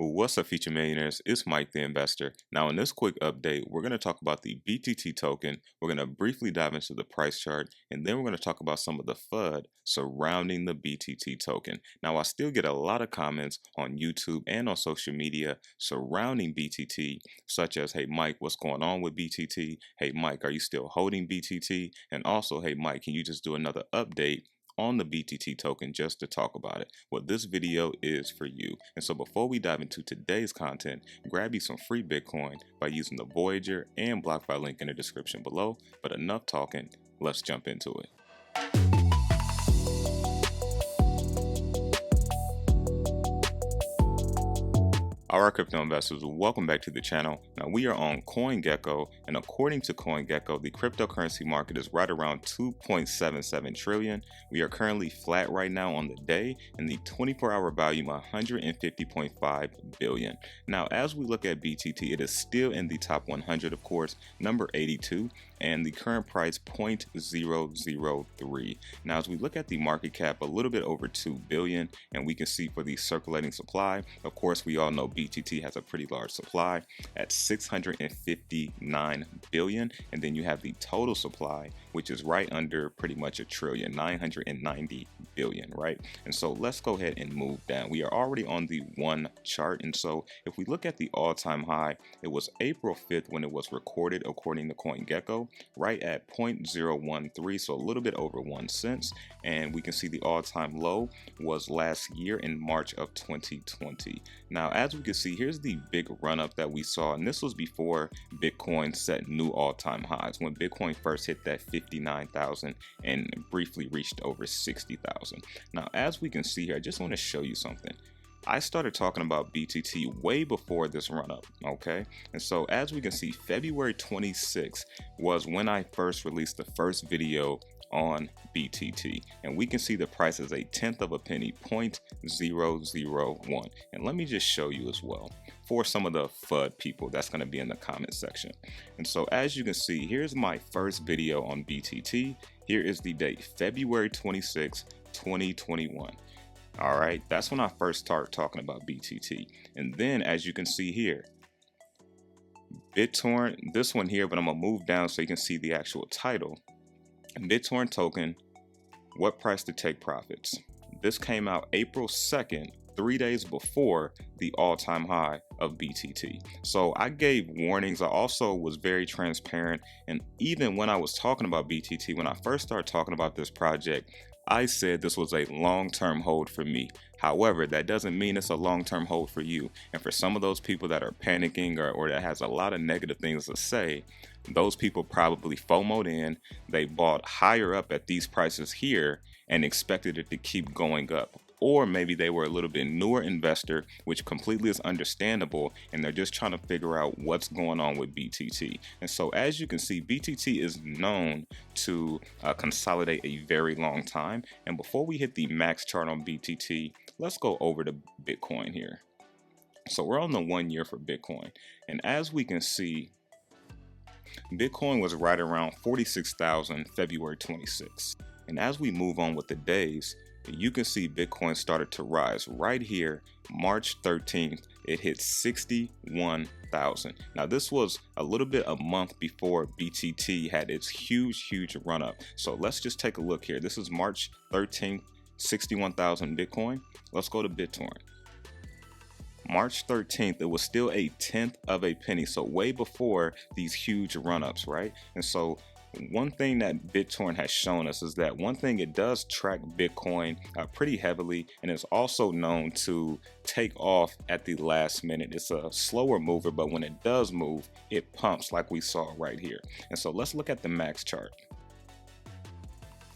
What's up, future millionaires? It's Mike the Investor. Now, in this quick update, we're going to talk about the BTT token. We're going to briefly dive into the price chart, and then we're going to talk about some of the FUD surrounding the BTT token. Now, I still get a lot of comments on YouTube and on social media surrounding BTT, such as, hey, Mike, what's going on with BTT? Hey, Mike, are you still holding BTT? And also, hey, Mike, can you just do another update on the BTT token just to talk about it? Well, this video is for you. And so before we dive into today's content, grab you some free Bitcoin by using the Voyager and BlockFi link in the description below. But enough talking, let's jump into it. Alright, crypto investors, welcome back to the channel. Now we are on CoinGecko, and according to CoinGecko, the cryptocurrency market is right around 2.77 trillion. We are currently flat right now on the day, and the 24-hour volume 150.5 billion. Now, as we look at BTT, it is still in the top 100, of course, number 82, and the current price 0.003. Now, as we look at the market cap, a little bit over 2 billion, and we can see for the circulating supply, of course, we all know BTT has a pretty large supply at 659 billion, and then you have the total supply, which is right under pretty much a trillion, 990 billion, right? And so let's go ahead and move down. We are already on the one chart, and so if we look at the all-time high, it was April 5th when it was recorded according to CoinGecko, right at 0.013, so a little bit over 1 cent, and we can see the all-time low was last year in March of 2020. Now, as we can see, here's the big run-up that we saw, and this was before Bitcoin set new all-time highs, when Bitcoin first hit that 59,000 and briefly reached over 60,000. Now, as we can see here, I just want to show you something. I started talking about BTT way before this run-up, okay? And so as we can see, February 26th was when I first released the first video on BTT, and we can see the price is a tenth of a penny, 0.001. And let me just show you as well for some of the FUD people that's going to be in the comment section. And so as you can see, here's my first video on BTT. Here is the date, February 26, 2021. All right, that's when I first started talking about BTT. And then as you can see here, BitTorrent, this one here, but I'm gonna move down so you can see the actual title. BitTorrent token, what price to take profits? This came out April 2nd, 3 days before the all-time high of BTT. So I gave warnings. I also was very transparent. And even when I was talking about BTT, when I first started talking about this project, I said this was a long-term hold for me. However, that doesn't mean it's a long-term hold for you. And for some of those people that are panicking or that has a lot of negative things to say, those people probably FOMO'd in. They bought higher up at these prices here and expected it to keep going up. Or maybe they were a little bit newer investor, which completely is understandable, and they're just trying to figure out what's going on with BTT. And so as you can see, BTT is known to consolidate a very long time. And before we hit the max chart on BTT, let's go over to Bitcoin here. So we're on the 1 year for Bitcoin. And as we can see, Bitcoin was right around 46,000 February 26th. And as we move on with the days, you can see Bitcoin started to rise right here, March 13th. It hit 61,000. Now, this was a little bit a month before BTT had its huge run up. So let's just take a look here. This is March 13th, 61,000 Bitcoin. Let's go to BitTorrent. March 13th, it was still a tenth of a penny. So way before these huge run ups, right? And so one thing that BitTorrent has shown us is that one thing, it does track Bitcoin pretty heavily, and it's also known to take off at the last minute. It's a slower mover, but when it does move, it pumps like we saw right here. And so let's look at the max chart.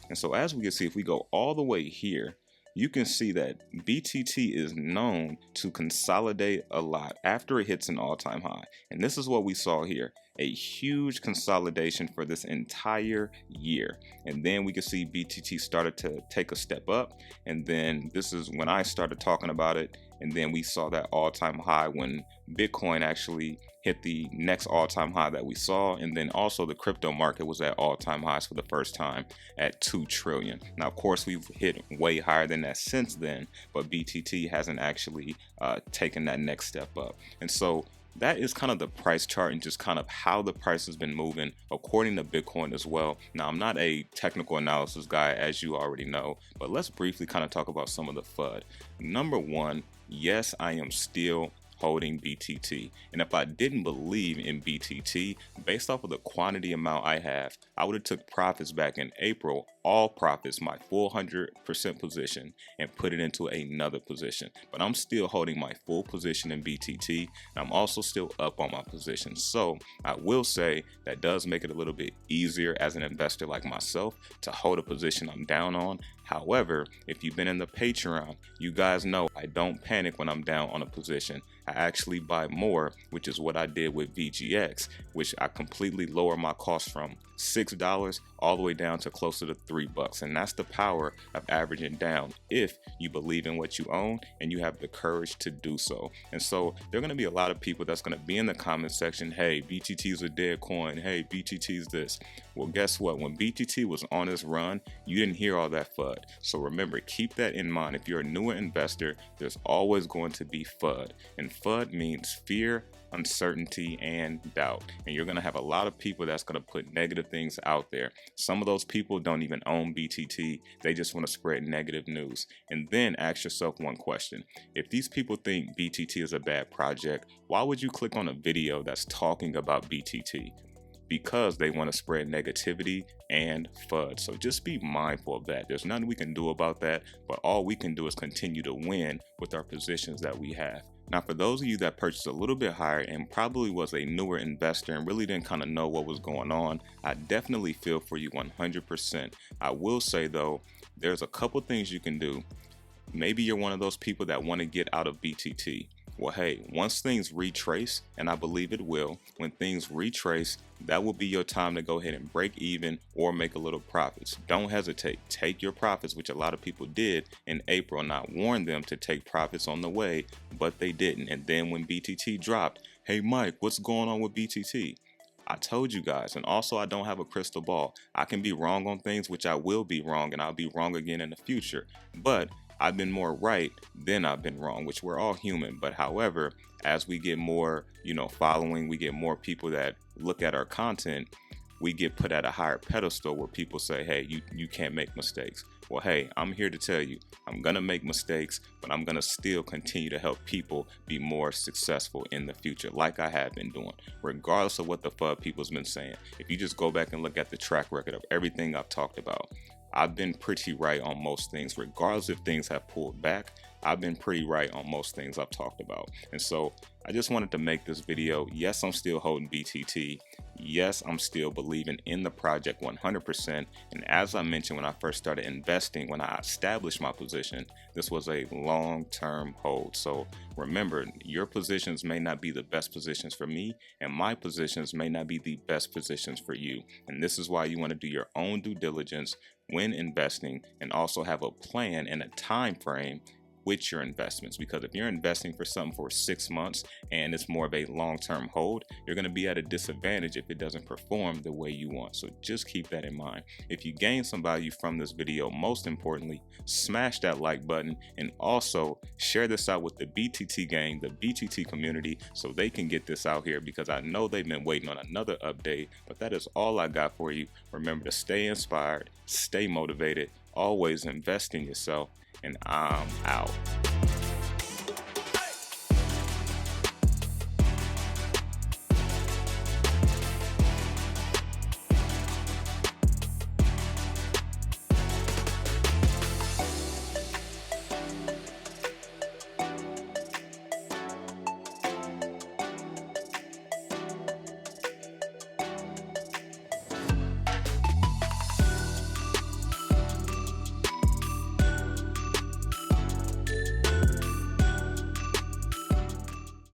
And so as we can see, if we go all the way here, you can see that BTT is known to consolidate a lot after it hits an all-time high. And this is what we saw here, a huge consolidation for this entire year. And then we can see BTT started to take a step up. And then this is when I started talking about it. And then we saw that all-time high when Bitcoin actually hit the next all-time high that we saw, and then also the crypto market was at all-time highs for the first time at 2 trillion. Now, of course, we've hit way higher than that since then, but BTT hasn't actually taken that next step up. And so that is kind of the price chart and just kind of how the price has been moving according to Bitcoin as well. Now, I'm not a technical analysis guy, as you already know, but let's briefly kind of talk about some of the FUD. Number one, yes, I am still holding BTT, and if I didn't believe in BTT based off of the quantity amount I have, I would have took profits back in April, all profits, my full 100% position, and put it into another position. But I'm still holding my full position in BTT, and I'm also still up on my position. So I will say that does make it a little bit easier as an investor like myself to hold a position I'm down on. However, if you've been in the Patreon, you guys know I don't panic when I'm down on a position. I actually buy more, which is what I did with VGX, which I completely lower my cost from $6 all the way down to closer to $3. And that's the power of averaging down if you believe in what you own and you have the courage to do so. And so there are going to be a lot of people that's going to be in the comment section, hey, BTT is a dead coin, hey, BTT is this. Well, guess what? When BTT was on its run, you didn't hear all that FUD. So remember, keep that in mind. If you're a newer investor, there's always going to be FUD. And FUD means fear, uncertainty, and doubt. And you're going to have a lot of people that's going to put negative things out there. Some of those people don't even own BTT. They just want to spread negative news. And then ask yourself one question. If these people think BTT is a bad project, why would you click on a video that's talking about BTT? Because they want to spread negativity and FUD. So just be mindful of that. There's nothing we can do about that, but all we can do is continue to win with our positions that we have. Now, for those of you that purchased a little bit higher and probably was a newer investor and really didn't kind of know what was going on, I definitely feel for you 100%. I will say though, there's a couple things you can do. Maybe you're one of those people that want to get out of BTT. Well, hey, once things retrace, and I believe it will, when things retrace, that will be your time to go ahead and break even or make a little profits. Don't hesitate. Take your profits, which a lot of people did in April, and I warned them to take profits on the way, but they didn't. And then when BTT dropped, hey, Mike, what's going on with BTT? I told you guys, and also I don't have a crystal ball. I can be wrong on things, which I will be wrong, and I'll be wrong again in the future. But I've been more right than I've been wrong, which we're all human. But however, as we get more, following, we get more people that look at our content, we get put at a higher pedestal where people say, hey, you can't make mistakes. Well, hey, I'm here to tell you, I'm going to make mistakes, but I'm going to still continue to help people be more successful in the future, like I have been doing, regardless of what the FUD people's been saying. If you just go back and look at the track record of everything I've talked about, I've been pretty right on most things. Regardless if things have pulled back, I've been pretty right on most things I've talked about. And so I just wanted to make this video. Yes, I'm still holding BTT. Yes, I'm still believing in the project 100%. And as I mentioned when I first started investing, when I established my position, this was a long-term hold. So remember, your positions may not be the best positions for me, and my positions may not be the best positions for you. And this is why you want to do your own due diligence when investing and also have a plan and a time frame with your investments, because if you're investing for something for 6 months and it's more of a long-term hold, you're going to be at a disadvantage if it doesn't perform the way you want. So just keep that in mind. If you gain some value from this video, most importantly, smash that like button and also share this out with the BTT gang, the BTT community, so they can get this out here, because I know they've been waiting on another update. But that is all I got for you. Remember to stay inspired, stay motivated, always invest in yourself, and I'm out.